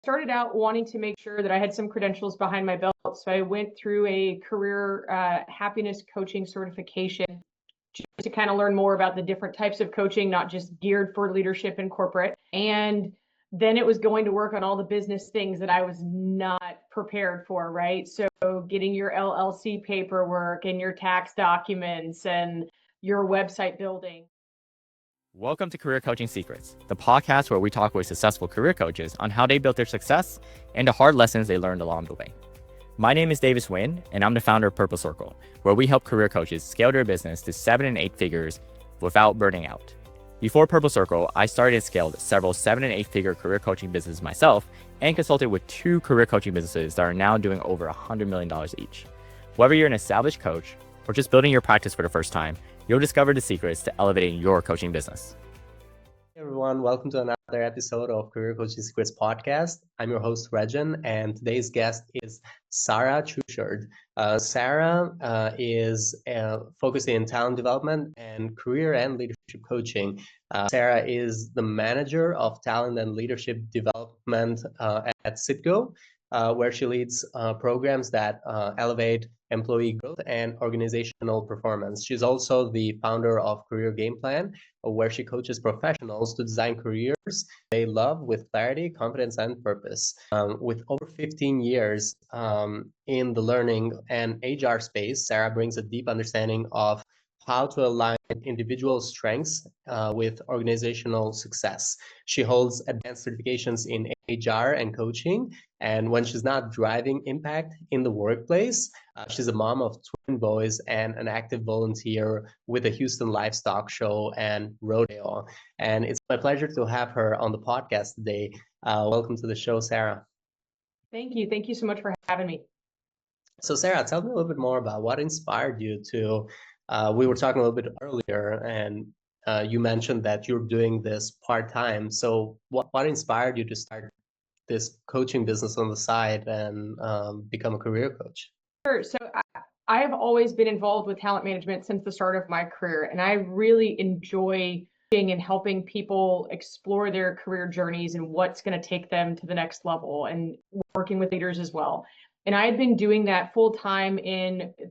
Started out wanting to make sure that I had some credentials behind my belt. So I went through a career happiness coaching certification just to kind of learn more about the different types of coaching, not just geared for leadership and corporate. And then it was going to work on all the business things that I was not prepared for, right? So getting your LLC paperwork and your tax documents and your website building. Welcome to Career Coaching Secrets, the podcast where we talk with successful career coaches on how they built their success and the hard lessons they learned along the way. My name is Davis Nguyen, and I'm the founder of Purple Circle, where we help career coaches scale their business to 7 and 8 figures without burning out. Before Purple Circle, I started and scaled several 7 and 8 figure career coaching businesses myself and consulted with 2 career coaching businesses that are now doing over $100 million each. Whether you're an established coach or just building your practice for the first time, you'll discover the secrets to elevating your coaching business. Hey everyone, welcome to another episode of Career Coaching Secrets podcast. I'm your host, Regin, and today's guest is Sarah Truchard. Sarah is focusing in talent development and career and leadership coaching. Sarah is the manager of talent and leadership development at Citgo, where she leads programs that elevate employee growth and organizational performance. She's also the founder of Career Game Plan, where she coaches professionals to design careers they love with clarity, confidence, and purpose. With over 15 years in the learning and HR space, Sarah brings a deep understanding of how to align individual strengths with organizational success. She holds advanced certifications in HR and coaching, and when she's not driving impact in the workplace, she's a mom of twin boys and an active volunteer with the Houston Livestock Show and Rodeo. And it's my pleasure to have her on the podcast today. Welcome to the show, Sarah. Thank you. Thank you so much for having me. So Sarah, tell me a little bit more about what inspired you to, we were talking a little bit earlier, and you mentioned that you're doing this part-time. So what inspired you to start this coaching business on the side and become a career coach? Sure. So I've always been involved with talent management since the start of my career, and I really enjoy and helping people explore their career journeys and what's going to take them to the next level, and working with leaders as well. And I had been doing that full time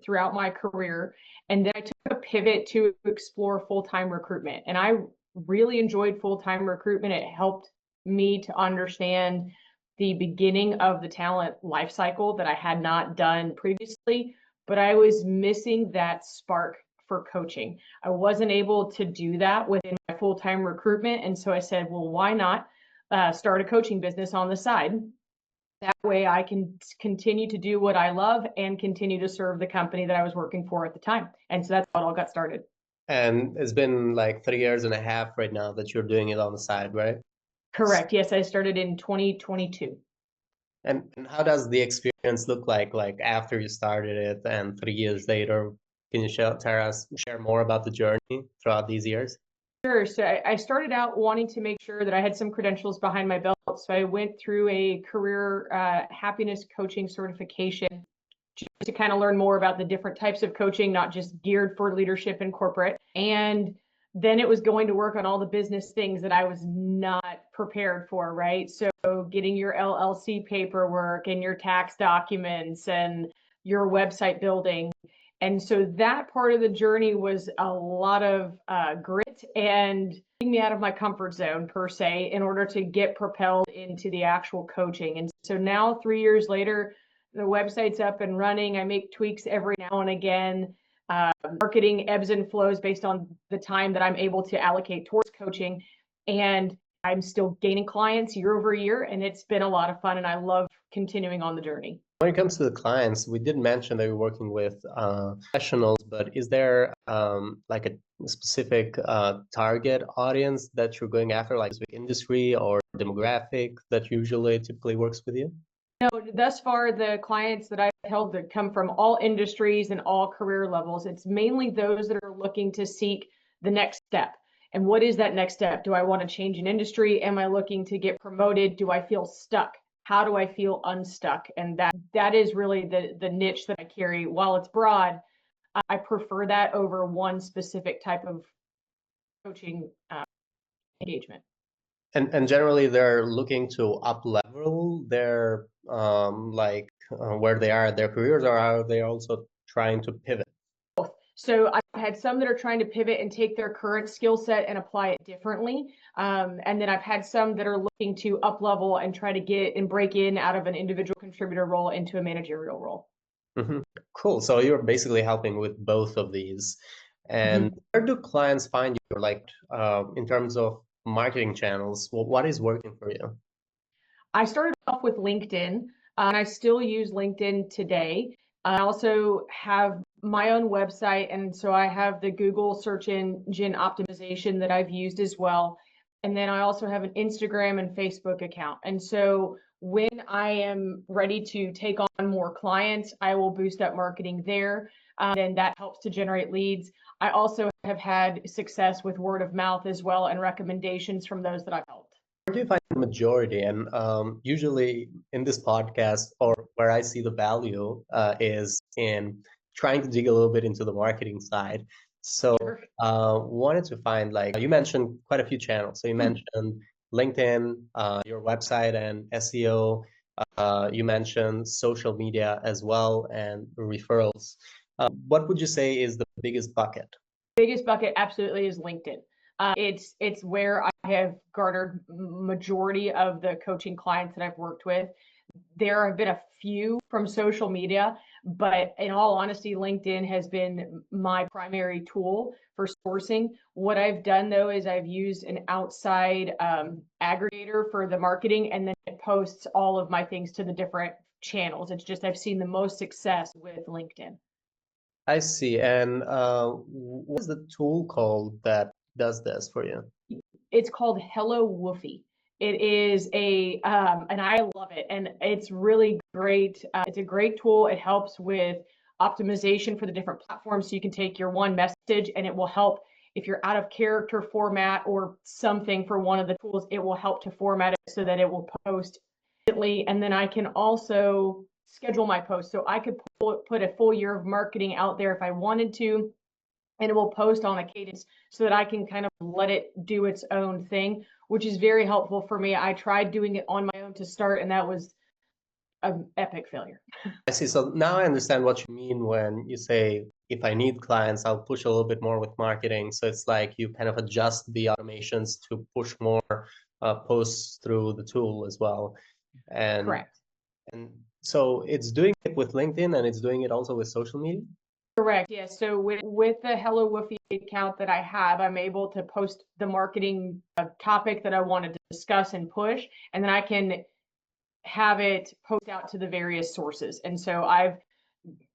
throughout my career, and then I took a pivot to explore full-time recruitment. And I really enjoyed full-time recruitment. It helped me to understand the beginning of the talent life cycle that I had not done previously, but I was missing that spark for coaching. I wasn't able to do that within my full-time recruitment. And so I said, well, why not start a coaching business on the side? That way I can continue to do what I love and continue to serve the company that I was working for at the time. And so that's how it all got started. And it's been like 3 years and a half right now that you're doing it on the side, right? Correct. Yes, I started in 2022. And how does the experience look like after you started it and 3 years later? Can you share more about the journey throughout these years? Sure. So I started out wanting to make sure that I had some credentials behind my belt. So I went through a career happiness coaching certification just to kind of learn more about the different types of coaching, not just geared for leadership and corporate. And then it was going to work on all the business things that I was not prepared for, right? So getting your LLC paperwork and your tax documents and your website building. And so that part of the journey was a lot of grit and getting me out of my comfort zone, per se, in order to get propelled into the actual coaching. And so now, 3 years later, the website's up and running. I make tweaks every now and again. Marketing ebbs and flows based on the time that I'm able to allocate towards coaching. And I'm still gaining clients year over year. And it's been a lot of fun. And I love continuing on the journey. When it comes to the clients, we did mention that you're working with professionals, but is there like a specific target audience that you're going after, like specific industry or demographic that usually typically works with you? No, thus far, the clients that I've held that come from all industries and all career levels, it's mainly those that are looking to seek the next step. And what is that next step? Do I want to change an industry? Am I looking to get promoted? Do I feel stuck? How do I feel unstuck? And that is really the niche that I carry. While it's broad, I prefer that over one specific type of coaching engagement. And generally they're looking to up level their where they are at their careers, or are they also trying to pivot? So I've had some that are trying to pivot and take their current skill set and apply it differently. And then I've had some that are looking to up level and try to get and break in out of an individual contributor role into a managerial role. Cool. So you're basically helping with both of these. And where do clients find you, like in terms of marketing channels? What is working for you? I started off with LinkedIn, and I still use LinkedIn today. I also have my own website, and so I have the Google search engine optimization that I've used as well. And then I also have an Instagram and Facebook account. And so when I am ready to take on more clients, I will boost up marketing there. And that helps to generate leads. I also have had success with word of mouth as well and recommendations from those that I've helped. Where do you find the majority? And usually in this podcast, or where I see the value is in trying to dig a little bit into the marketing side. So Sure. wanted to find, like, you mentioned quite a few channels. So you mentioned LinkedIn, your website and SEO. You mentioned social media as well and referrals. What would you say is the biggest bucket? Biggest bucket absolutely is LinkedIn. It's where I have garnered majority of the coaching clients that I've worked with. There have been a few from social media, but in all honesty, LinkedIn has been my primary tool for sourcing. What I've done though is I've used an outside aggregator for the marketing, and then it posts all of my things to the different channels. It's just I've seen the most success with LinkedIn. I see. And what is the tool called that does this for you? It's called Hello Woofy. It is and I love it, and it's really great. It's a great tool. It helps with optimization for the different platforms, so you can take your one message, and it will help if you're out of character format or something for one of the tools. It will help to format it so that it will post instantly, and then I can also schedule my posts, so I could put a full year of marketing out there if I wanted to, and it will post on a cadence so that I can kind of let it do its own thing, which is very helpful for me. I tried doing it on my own to start, and that was an epic failure. I see. So now I understand what you mean when you say, if I need clients, I'll push a little bit more with marketing. So it's like you kind of adjust the automations to push more posts through the tool as well. And Correct. and so it's doing it with LinkedIn, and it's doing it also with social media. Correct. Yes. So with the Hello Woofy account that I have, I'm able to post the marketing topic that I wanted to discuss and push, and then I can have it post out to the various sources. And so I've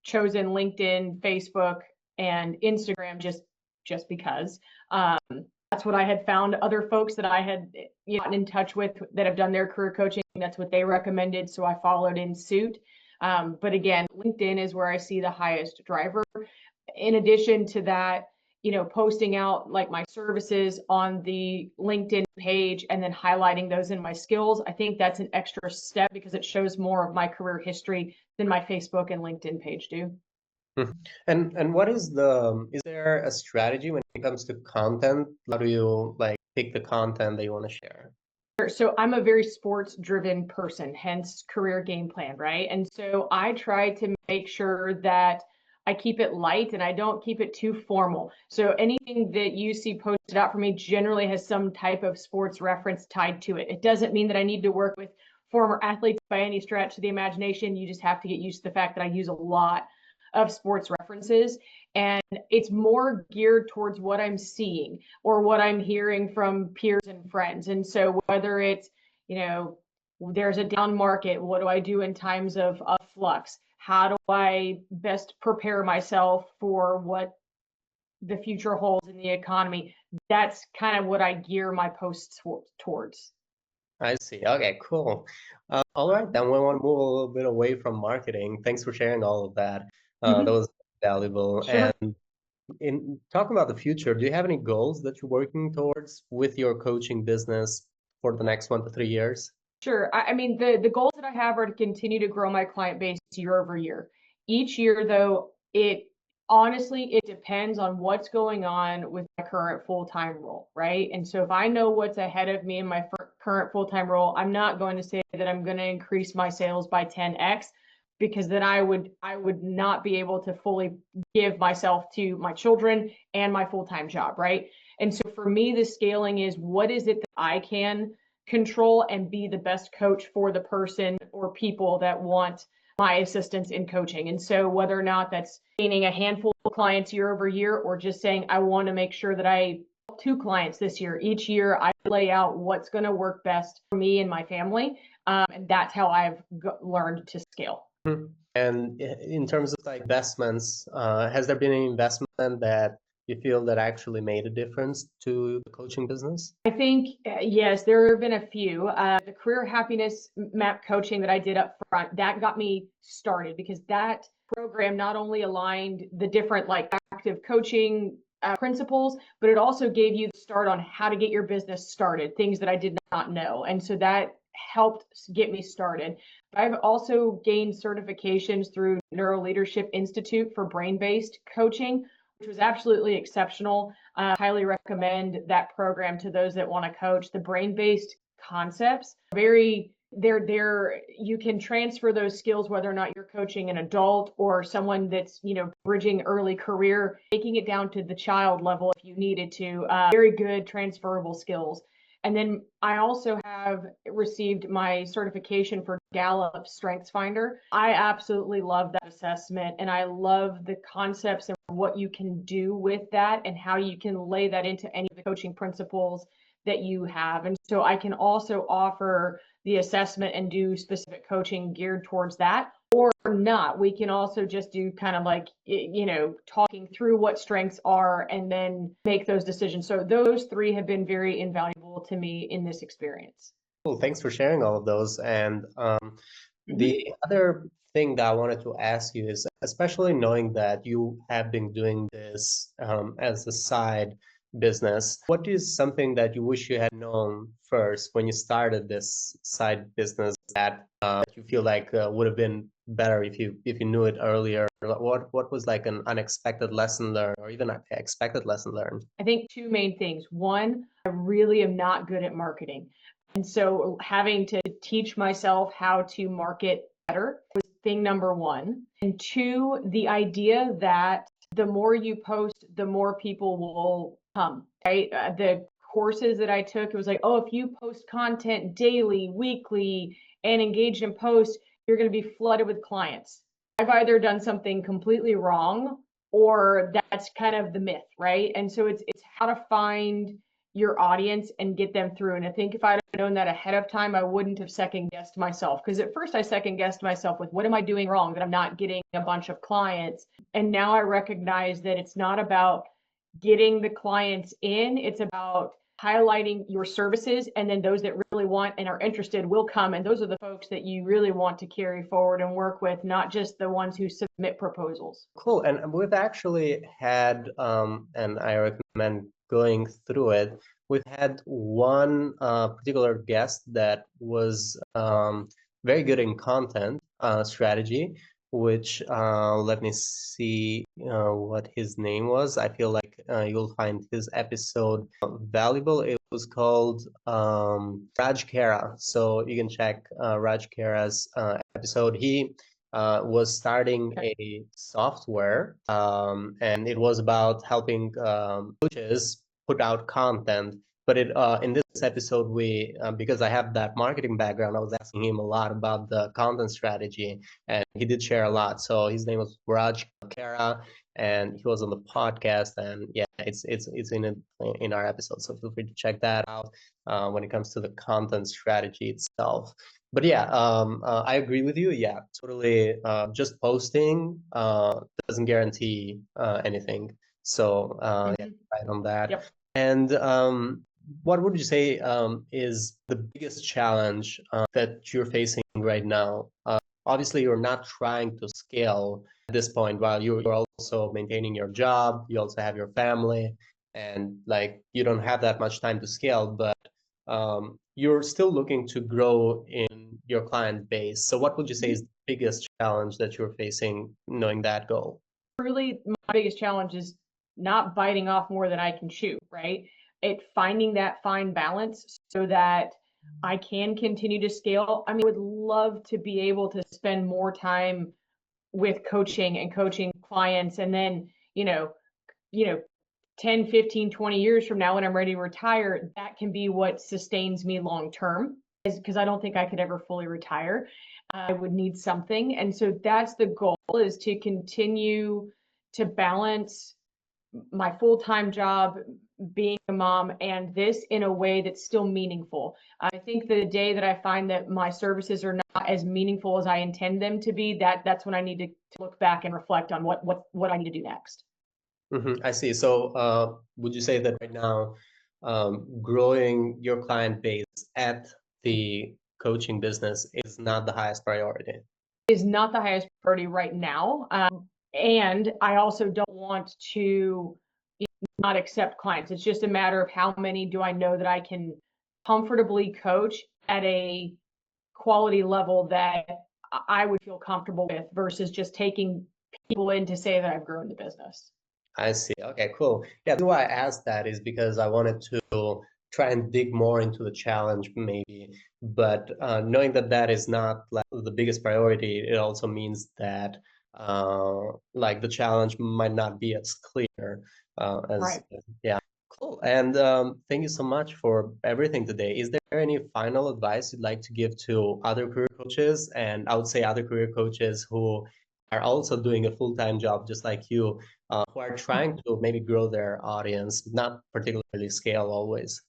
chosen LinkedIn, Facebook, and Instagram just because. That's what I had found. Other folks that I had gotten in touch with that have done their career coaching, that's what they recommended, so I followed in suit. But again, LinkedIn is where I see the highest driver. In addition to that, posting out like my services on the LinkedIn page and then highlighting those in my skills, I think that's an extra step because it shows more of my career history than my Facebook and LinkedIn page do. And what is there a strategy when it comes to content? How do you like pick the content that you want to share? So I'm a very sports driven person, hence career game plan, right? And so I try to make sure that I keep it light and I don't keep it too formal. So anything that you see posted out for me generally has some type of sports reference tied to it. It doesn't mean that I need to work with former athletes by any stretch of the imagination. You just have to get used to the fact that I use a lot of sports references, and it's more geared towards what I'm seeing or what I'm hearing from peers and friends. And so whether it's, there's a down market, what do I do in times of flux? How do I best prepare myself for what the future holds in the economy? That's kind of what I gear my posts towards. I see. Okay, cool. All right, then we want to move a little bit away from marketing. Thanks for sharing all of that. That was valuable. Sure. And in talking about the future, do you have any goals that you're working towards with your coaching business for the next 1 to 3 years? Sure. I mean, the goals that I have are to continue to grow my client base year over year. Each year, though, it Honestly, it depends on what's going on with my current full-time role, right? And so if I know what's ahead of me in my current full-time role, I'm not going to say that I'm going to increase my sales by 10x, because then I would not be able to fully give myself to my children and my full-time job, right? And so for me, the scaling is, what is it that I can control and be the best coach for the person or people that want my assistance in coaching. And so whether or not that's gaining a handful of clients year over year, or just saying, I want to make sure that I help 2 clients this year. Each year I lay out what's going to work best for me and my family. And that's how I've learned to scale. And in terms of like investments, has there been any investment that you feel that actually made a difference to the coaching business? I think, yes, there have been a few. The career happiness map coaching that I did up front, that got me started, because that program not only aligned the different like active coaching principles, but it also gave you the start on how to get your business started, things that I did not know. And so that helped get me started. I've also gained certifications through Neuro Leadership Institute for brain-based coaching, which was absolutely exceptional. Highly recommend that program to those that want to coach. The brain-based concepts, they're you can transfer those skills whether or not you're coaching an adult or someone that's, bridging early career, taking it down to the child level if you needed to. Very good transferable skills. And then I also have received my certification for Gallup Strengths Finder. I absolutely love that assessment, and I love the concepts and what you can do with that and how you can lay that into any of the coaching principles that you have. And so I can also offer the assessment and do specific coaching geared towards that, or not. We can also just do kind of like, talking through what strengths are and then make those decisions. So those 3 have been very invaluable to me in this experience. Cool, thanks for sharing all of those. And the other thing that I wanted to ask you is, especially knowing that you have been doing this as a side business, what is something that you wish you had known first when you started this side business that you feel like would have been better if you knew it earlier? What was like an unexpected lesson learned, or even an expected lesson learned? I think 2 main things. One, I really am not good at marketing. And so having to teach myself how to market better was thing number 1. And 2, the idea that the more you post, the more people will come, right? The courses that I took, it was like, oh, if you post content daily, weekly, and engage in posts, you're going to be flooded with clients. I've either done something completely wrong, or that's kind of the myth, right? And so it's how to find your audience and get them through. And I think if I'd known that ahead of time, I wouldn't have second guessed myself, because at first I second guessed myself with, what am I doing wrong that I'm not getting a bunch of clients? And now I recognize that it's not about getting the clients in, it's about highlighting your services, and then those that really want and are interested will come, and those are the folks that you really want to carry forward and work with, not just the ones who submit proposals. Cool. And we've actually had, and I recommend going through it, we've had one particular guest that was very good in content strategy, which let me see what his name was. I feel like you'll find his episode valuable. It was called Raj Kara. So you can check Raj Kara's episode. He was starting a software, and it was about helping coaches put out content. But in this episode, we because I have that marketing background, I was asking him a lot about the content strategy, and he did share a lot. So his name was Raj Kara, and he was on the podcast. And yeah, it's in our episode. So feel free to check that out when it comes to the content strategy itself. But yeah, I agree with you. Yeah, totally. Just posting doesn't guarantee anything. So yeah, right on that. Yep. And what would you say is the biggest challenge that you're facing right now? Obviously, you're not trying to scale at this point, while you're also maintaining your job. You also have your family, and like you don't have that much time to scale, but you're still looking to grow in your client base. So what would you say is the biggest challenge that you're facing knowing that goal? truly my biggest challenge is not biting off more than I can chew, right? Finding that fine balance so that I can continue to scale. I mean, I would love to be able to spend more time with coaching and coaching clients, and then, you know, 10, 15, 20 years from now when I'm ready to retire, that can be what sustains me long term, because I don't think I could ever fully retire. I would need something. And so that's the goal, is to continue to balance my full-time job, being a mom, and this in a way that's still meaningful. I think the day that I find that my services are not as meaningful as I intend them to be, that's when I need to look back and reflect on what I need to do next. I see. So, would you say that right now, growing your client base at the coaching business is not the highest priority? Is not the highest priority right now. And I also don't want to not accept clients. It's just a matter of how many do I know that I can comfortably coach at a quality level that I would feel comfortable with, versus just taking people in to say that I've grown the business. I see. Okay, cool. Yeah, the reason why I asked that is because I wanted to try and dig more into the challenge, maybe. But knowing that that is not like the biggest priority, it also means that like the challenge might not be as clear as Right. yeah. Cool. And thank you so much for everything today. Is there any final advice you'd like to give to other career coaches? And I would say other career coaches who are also doing a full-time job just like you, who are trying to maybe grow their audience, not particularly scale always.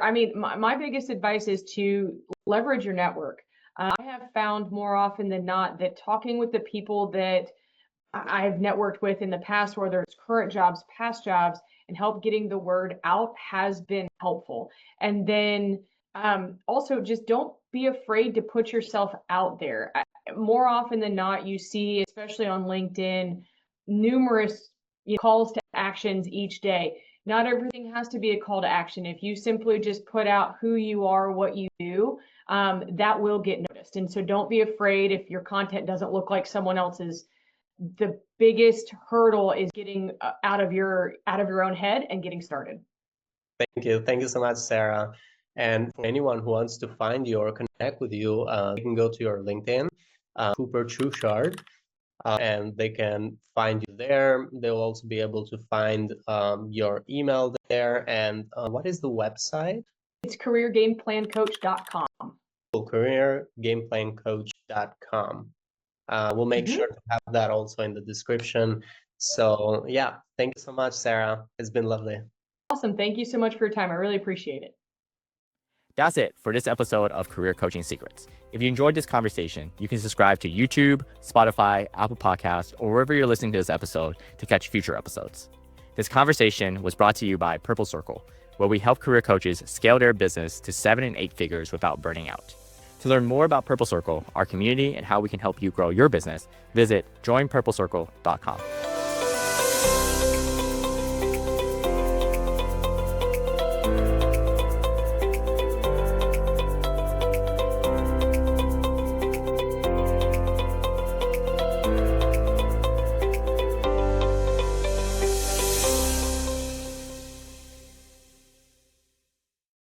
I mean, my biggest advice is to leverage your network. I have found more often than not that talking with the people that I've networked with in the past, whether it's current jobs, past jobs, and help getting the word out, has been helpful. And then also, just don't be afraid to put yourself out there. More often than not, you see, especially on LinkedIn, numerous calls to actions each day. Not everything has to be a call to action. If you simply just put out who you are, what you do, that will get noticed. And so don't be afraid if your content doesn't look like someone else's. The biggest hurdle is getting out of your own head and getting started. Thank you so much, Sarah. And for anyone who wants to find you or connect with you, they can go to your LinkedIn, Cooper Truchard, and they can find you there. They'll also be able to find your email there. And what is the website? It's careergameplancoach.com. careergameplancoach.com. We'll make sure to have that also in the description. So yeah, thank you so much, Sarah. It's been lovely. Awesome. Thank you so much for your time. I really appreciate it. That's it for this episode of Career Coaching Secrets. If you enjoyed this conversation, you can subscribe to YouTube, Spotify, Apple Podcasts, or wherever you're listening to this episode to catch future episodes. This conversation was brought to you by Purple Circle, where we help career coaches scale their business to 7 and 8 figures without burning out. To learn more about Purple Circle, our community, and how we can help you grow your business, visit joinpurplecircle.com.